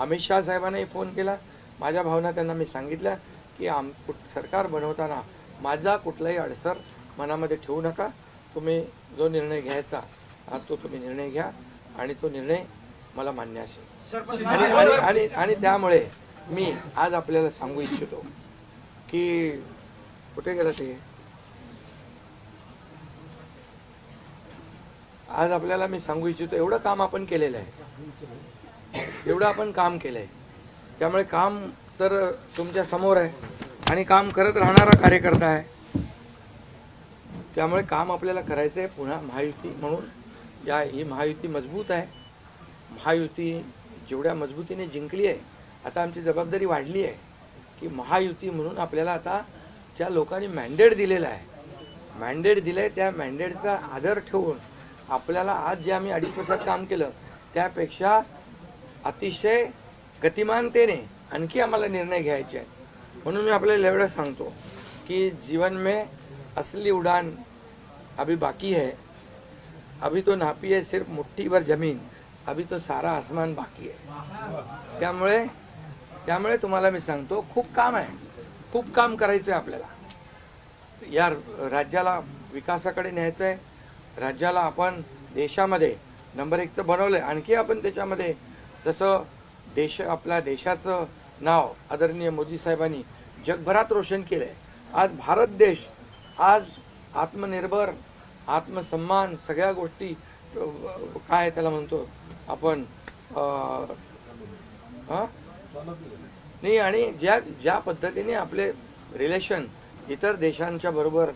Amit Shah साहेबांनाही phone केला, माझ्या भावना त्यांना मी सांगितल्या की सरकार बनवताना माझा कुठलाही अडसर मनामध्ये ठेवू नका, तुम्ही जो निर्णय घ्यायचा तो तुम्ही निर्णय घ्या आणि तो निर्णय मला मान्य असेल। आणि त्यामुळे मी आज आपल्याला सांगू इच्छितो की कुठे गेला ते, आज आपल्याला मी सांगू इच्छितो एवढं काम आपण केलेलं आहे, एवढं आपण काम केलं आहे, त्यामुळे काम तर तुमच्या समोर आहे आणि काम करत राहणारा कार्यकर्ता आहे, त्यामुळे काम आपल्याला करायचं आहे। पुन्हा महायुती म्हणून ही महायुती मजबूत आहे, महायुती जेवढ्या मजबूतीने जिंकली आहे, आता आमची जबाबदारी वाढली आहे की महायुती म्हणून आपल्याला आता ज्या लोकांनी मॅन्डेट दिलेला आहे, मॅन्डेट दिलं आहे त्या मॅन्डेटचा आदर ठेवून आपल्याला आज जे आम्ही 2.5 वर्षात काम केलं त्यापेक्षा अतिशय गतिमानतेने आणखी आम्हाला निर्णय घ्यायचे आहेत। म्हणून मी आपल्याला एवढं सांगतो कि जीवन में असली उड़ान अभी बाकी है, अभी तो नापी है सिर्फ मुट्ठी भर जमीन, अभी तो सारा आसमान बाकी है। त्यामुळे तुम्हाला मी सांगतो खूप काम आहे, खूप काम करायचं आहे आपल्याला। या राज्याला विकासाकडे न्यायचं आहे, राज्याला आपण देशामध्ये नंबर 1चं बनवलं आहे, आणखी आपण त्याच्यामध्ये जसं आपल्या देशाचं नाव आदरणीय मोदी साहेबांनी जगभरात रोशन केलं आहे। आज भारत देश आज आत्मनिर्भर, आत्मसन्मान सगळ्या गोष्टी काय त्याला म्हणतो आपण नाही, आणि ज्या पद्धतीने आपले रिलेशन इतर देशांच्या बरोबर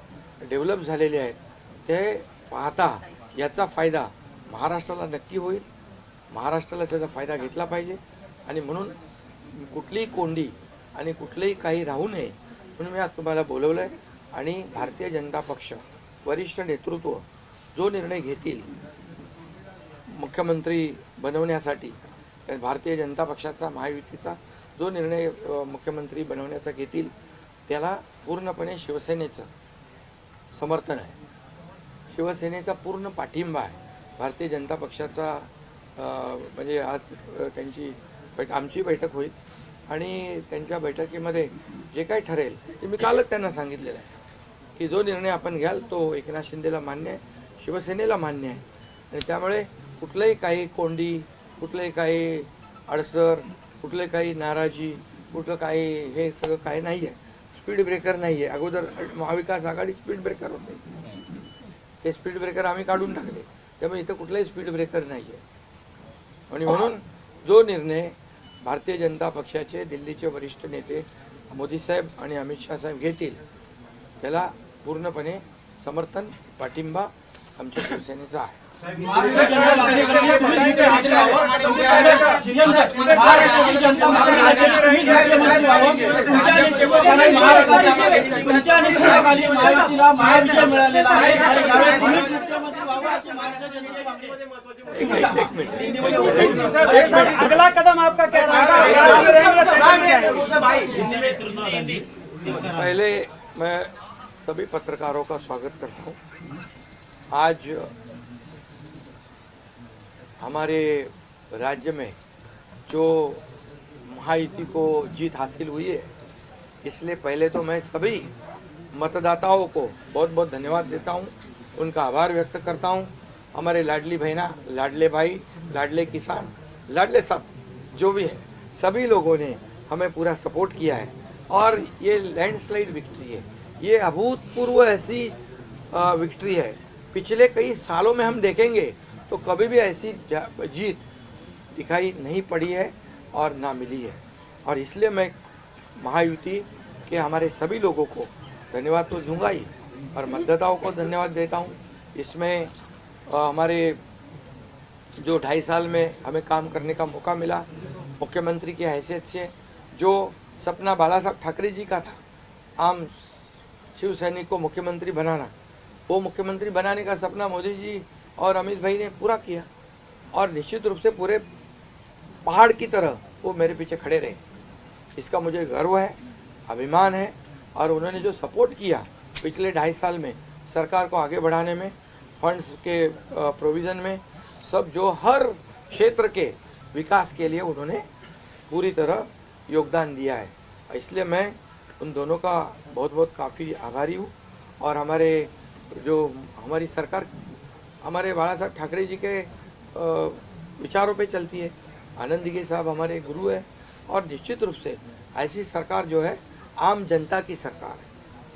डेव्हलप झालेले आहेत ते पाहता याचा फायदा महाराष्ट्राला नक्की होईल, महाराष्ट्राला त्याचा फायदा घेतला पाहिजे। आणि म्हणून कुठलीही कोंडी आणि कुठलेही काही राहू नये म्हणून मी आज तुम्हाला बोलवलं आहे। आणि भारतीय जनता पक्ष वरिष्ठ नेतृत्व जो निर्णय घेतील मुख्यमंत्री बनवण्यासाठी, भारतीय जनता पक्षाचा महायुतीचा जो निर्णय मुख्यमंत्री बनवण्याचा घेतील त्याला पूर्णपणे शिवसेनेचं समर्थन आहे, शिवसेनेचा पूर्ण पाठिंबा आहे। भारतीय जनता पक्षाचा म्हणजे आज आमची बैठक होईल आणि त्यांच्या बैठकीमध्ये जे काही ठरेल ते मी कालच त्यांना सांगितलेलं आहे की जो निर्णय आपण घ्याल तो एकनाथ शिंदेला मान्य आहे, शिवसेनेला मान्य आहे। आणि त्यामुळे कुठलंही काही कोंडी, कुठलंही काही अडसर, कुठले काही नाराजी, कुठलं काही हे सगळं काही नाही आहे, स्पीड ब्रेकर नाही आहे। अगोदर महाविकास आघाडी स्पीड ब्रेकर होते, ते स्पीड ब्रेकर आम्ही काढून टाकले, त्यामुळे इथं कुठलाही स्पीड ब्रेकर नाही आहे। आणि म्हणून जो निर्णय भारतीय जनता पक्षाचे दिल्लीचे वरिष्ठ नेते मोदी साहेब आणि अमित शाह साहेब घेतील त्याला पूर्णपणे समर्थन, पाठिंबा आमच्या शिवसेनेचा आहे। अगला कदम आपका क्या पहले मैं सभी पत्रकारों का स्वागत करता हूँ। आज हमारे राज्य में जो महायुति को जीत हासिल हुई है, इसलिए पहले तो मैं सभी मतदाताओं को बहुत बहुत धन्यवाद देता हूँ, उनका आभार व्यक्त करता हूँ। हमारे लाडली बहना, लाडले भाई, लाडले किसान, लाडले सब जो भी है, सभी लोगों ने हमें पूरा सपोर्ट किया है और ये लैंडस्लाइड विक्ट्री है, ये अभूतपूर्व ऐसी विक्ट्री है। पिछले कई सालों में हम देखेंगे तो कभी भी ऐसी जीत दिखाई नहीं पड़ी है और ना मिली है। और इसलिए मैं महायुति के हमारे सभी लोगों को धन्यवाद तो दूंगा ही और मतदाताओं को धन्यवाद देता हूँ। इसमें हमारे जो 2.5 साल में हमें काम करने का मौका मिला, मुख्यमंत्री की हैसियत से जो सपना बाला साहब ठाकरे जी का था, आम शिव सैनिक को मुख्यमंत्री बनाना, वो मुख्यमंत्री बनाने का सपना मोदी जी और अमित भाई ने पूरा किया और निश्चित रूप से पूरे पहाड़ की तरह वो मेरे पीछे खड़े रहे। इसका मुझे गर्व है, अभिमान है। और उन्होंने जो सपोर्ट किया पिछले 2.5 साल में सरकार को आगे बढ़ाने में, फंड्स के प्रोविज़न में, सब जो हर क्षेत्र के विकास के लिए उन्होंने पूरी तरह योगदान दिया है। इसलिए मैं उन दोनों का बहुत बहुत काफ़ी आभारी हूँ। और हमारी सरकार हमारे बाला साहब ठाकरे जी के विचारों पे चलती है। आनंद दिघे साहब हमारे गुरु है और निश्चित रूप से ऐसी सरकार जो है आम जनता की सरकार है,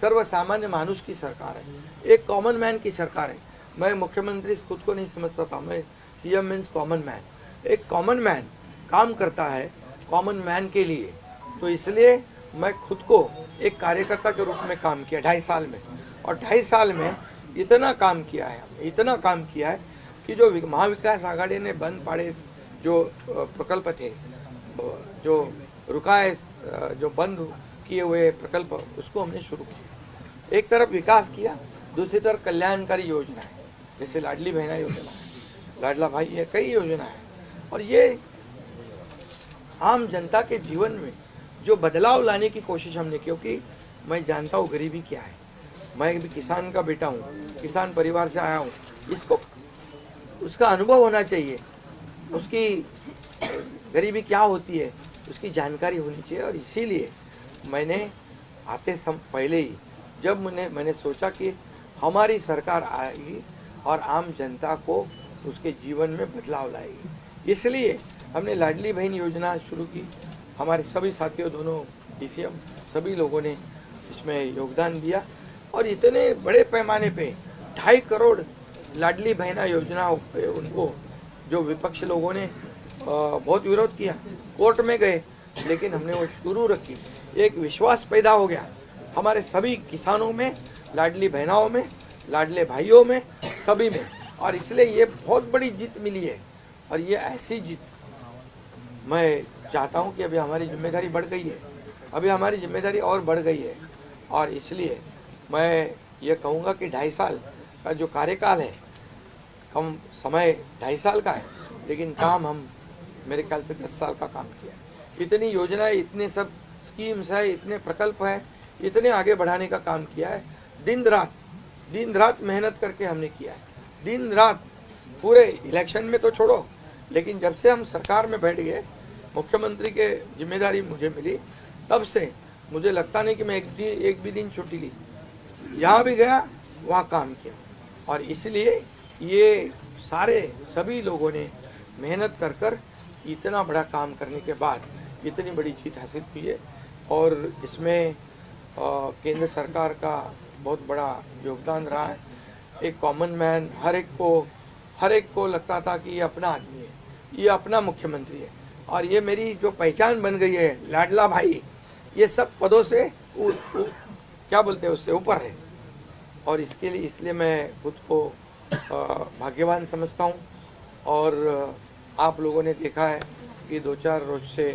सर्वसामान्य मानुष की सरकार है, एक कॉमन मैन की सरकार है। मैं मुख्यमंत्री खुद को नहीं समझता था, मैं सीएम मीन्स कॉमन मैन। एक कॉमन मैन काम करता है कॉमन मैन के लिए, तो इसलिए मैं खुद को एक कार्यकर्ता के रूप में काम किया 2.5 साल में। और 2.5 साल में इतना काम किया है कि जो महाविकास आघाड़ी ने बंद पड़े जो प्रकल्प थे, जो रुकाए, जो बंद किए हुए प्रकल्प, उसको हमने शुरू किया। एक तरफ विकास किया, दूसरी तरफ कल्याणकारी योजना है, जैसे लाडली बहना योजना है, लाडला भाई है, कई योजना है। और ये आम जनता के जीवन में जो बदलाव लाने की कोशिश हमने, क्योंकि मैं जानता हूँ गरीबी क्या है। मैं भी किसान का बेटा हूँ, किसान परिवार से आया हूँ। इसको उसका अनुभव होना चाहिए, उसकी गरीबी क्या होती है उसकी जानकारी होनी चाहिए। और इसीलिए मैंने पहले ही जब मैंने सोचा कि हमारी सरकार आएगी और आम जनता को उसके जीवन में बदलाव लाएगी, इसलिए हमने लाडली बहन योजना शुरू की। हमारे सभी साथियों, दोनों डीसीएम, सभी लोगों ने इसमें योगदान दिया। और इतने बड़े पैमाने पे 2.5 करोड़ लाडली बहना योजना उनको जो विपक्ष लोगों ने बहुत विरोध किया, कोर्ट में गए, लेकिन हमने वो शुरू रखी। एक विश्वास पैदा हो गया हमारे सभी किसानों में, लाडली बहनाओं में, लाडले भाइयों में, सभी में। और इसलिए ये बहुत बड़ी जीत मिली है। और ये ऐसी जीत मैं चाहता हूँ कि अभी हमारी जिम्मेदारी बढ़ गई है, अभी हमारी जिम्मेदारी और बढ़ गई है। और इसलिए मैं ये कहूँगा कि 2.5 साल का जो कार्यकाल है, कम समय 2.5 साल का है, लेकिन काम हम मेरे ख्याल से 10 साल का काम किया है। इतनी योजनाएं, इतने सब स्कीम्स है, इतने प्रकल्प है, इतने आगे बढ़ाने का काम किया है। दिन रात मेहनत करके हमने किया है, दिन रात। पूरे इलेक्शन में तो छोड़ो, लेकिन जब से हम सरकार में बैठ गए, मुख्यमंत्री के जिम्मेदारी मुझे मिली, तब से मुझे लगता नहीं कि मैं एक भी दिन छुट्टी ली। जहाँ भी गया वहाँ काम किया। और इसलिए ये सभी लोगों ने मेहनत कर इतना बड़ा काम करने के बाद इतनी बड़ी जीत हासिल की है। और इसमें केंद्र सरकार का बहुत बड़ा योगदान रहा है। एक कॉमन मैन, हर एक को लगता था कि ये अपना आदमी है, ये अपना मुख्यमंत्री है। और ये मेरी जो पहचान बन गई है, लाडला भाई, ये सब पदों से क्या बोलते हैं, उससे ऊपर है। और इसलिए मैं खुद को भाग्यवान समझता हूँ। और आप लोगों ने देखा है कि 2-4 रोज से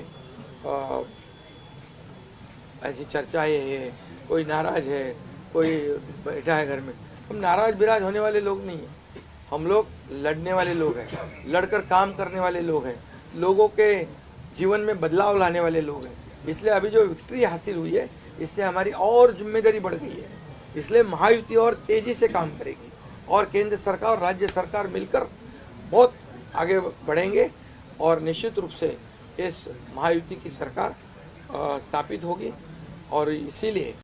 ऐसी चर्चाएं है, कोई नाराज है, कोई बैठा है घर में। हम नाराज बिराज होने वाले लोग नहीं हैं, हम लोग लड़ने वाले लोग हैं, लड़कर काम करने वाले लोग हैं, लोगों के जीवन में बदलाव लाने वाले लोग हैं। इसलिए अभी जो विक्ट्री हासिल हुई है, इससे हमारी और जिम्मेदारी बढ़ गई है। इसलिए महायुति और तेजी से काम करेगी और केंद्र सरकार और राज्य सरकार मिलकर बहुत आगे बढ़ेंगे। और निश्चित रूप से इस महायुति की सरकार स्थापित होगी। और इसीलिए